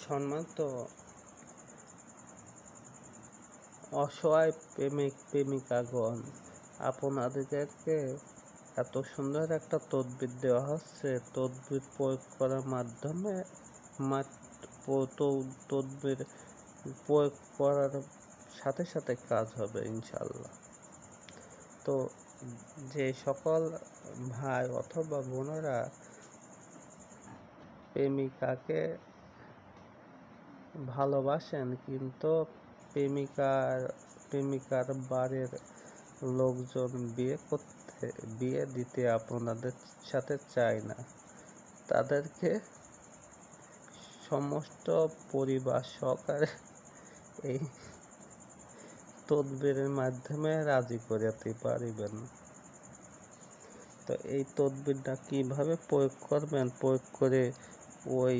সম্মানিত অসহায় প্রেমিক প্রেমিকাগণ, আপনাদেরকে এত সুন্দর একটা তদবির দেওয়া হচ্ছে। তদবির প্রয়োগ করার মাধ্যমে তদবির প্রয়োগ করার সাথে সাথে কাজ হবে ইনশাল্লাহ। তো যে সকল ভাই অথবা বোনেরা প্রেমিকাকে ভালোবাসেন কিন্তু প্রেমিকার বাড়ির লোকজন বিয়ে দিতে আপনাদের সাথে চায় না, তাদেরকে সমস্ত পরিবার সহকারে এই তদবিরের মাধ্যমে রাজি করাতে পারিবেন। তো এই তদবিরটা কিভাবে প্রয়োগ করবেন, প্রয়োগ করে ওই